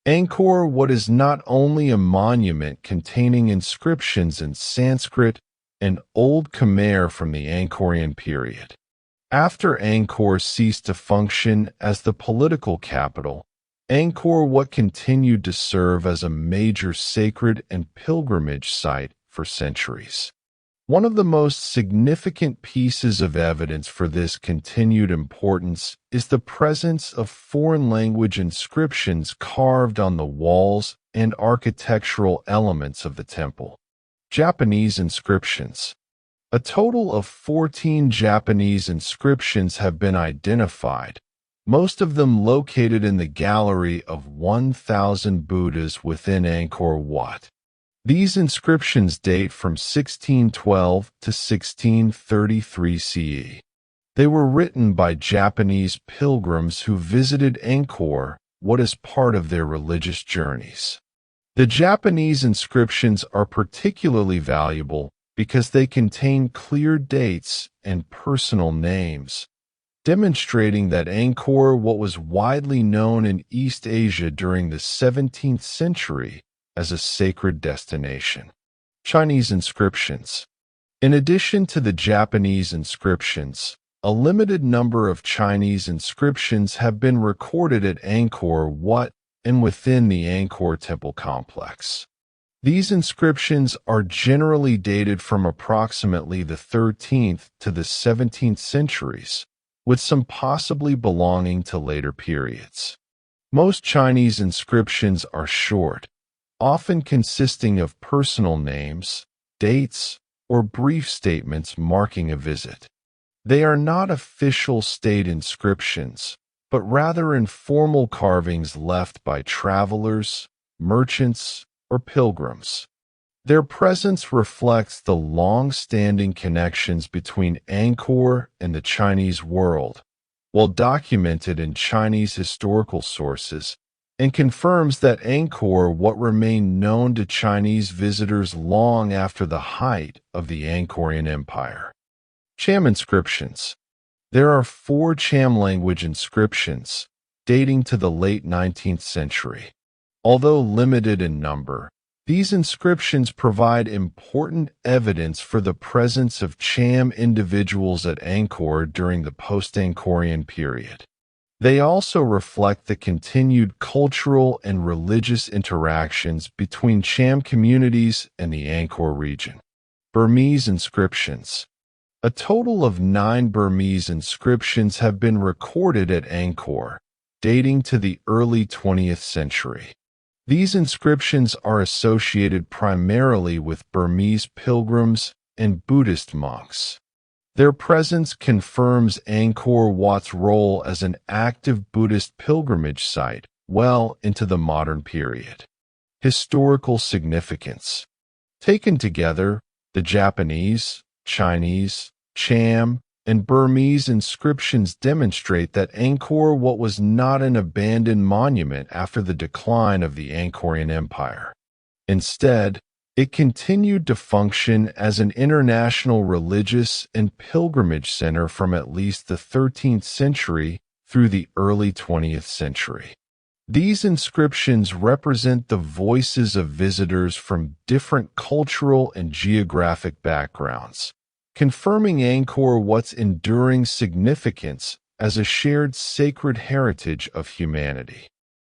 Angkor Wat is not only a monument containing inscriptions in Sanskrit and Old Khmer from the Angkorian period. After Angkor ceased to function as the political capital, Angkor Wat continued to serve as a major sacred and pilgrimage site for centuries. One of the most significant pieces of evidence for this continued importance is the presence of foreign language inscriptions carved on the walls and architectural elements of the temple. Japanese inscriptions. A total of 14 Japanese inscriptions have been identified, most of them located in the gallery of 1,000 Buddhas within Angkor Wat. These inscriptions date from 1612 to 1633 CE. They were written by Japanese pilgrims who visited Angkor Wat as part of their religious journeys. The Japanese inscriptions are particularly valuable because they contain clear dates and personal names, demonstrating that Angkor Wat was widely known in East Asia during the 17th century as a sacred destination. Chinese inscriptions. In addition to the Japanese inscriptions, a limited number of Chinese inscriptions have been recorded at Angkor Wat and within the Angkor Temple complex. These inscriptions are generally dated from approximately the 13th to the 17th centuries, with some possibly belonging to later periods. Most Chinese inscriptions are short, often consisting of personal names, dates, or brief statements marking a visit. They are not official state inscriptions, but rather informal carvings left by travelers, merchants, or pilgrims. Their presence reflects the long-standing connections between Angkor and the Chinese world, while documented in Chinese historical sources, and confirms that Angkor Wat remained known to Chinese visitors long after the height of the Angkorian Empire. Cham inscriptions. There are 4 Cham language inscriptions, dating to the late 19th century. Although limited in number, these inscriptions provide important evidence for the presence of Cham individuals at Angkor during the post-Angkorian period. They also reflect the continued cultural and religious interactions between Cham communities and the Angkor region. Burmese inscriptions. A total of 9 Burmese inscriptions have been recorded at Angkor, dating to the early 20th century. These inscriptions are associated primarily with Burmese pilgrims and Buddhist monks. Their presence confirms Angkor Wat's role as an active Buddhist pilgrimage site well into the modern period. Historical significance. Taken together, the Japanese, Chinese, Cham, and Burmese inscriptions demonstrate that Angkor Wat was not an abandoned monument after the decline of the Angkorian Empire. Instead, it continued to function as an international religious and pilgrimage center from at least the 13th century through the early 20th century. These inscriptions represent the voices of visitors from different cultural and geographic backgrounds, confirming Angkor Wat's enduring significance as a shared sacred heritage of humanity.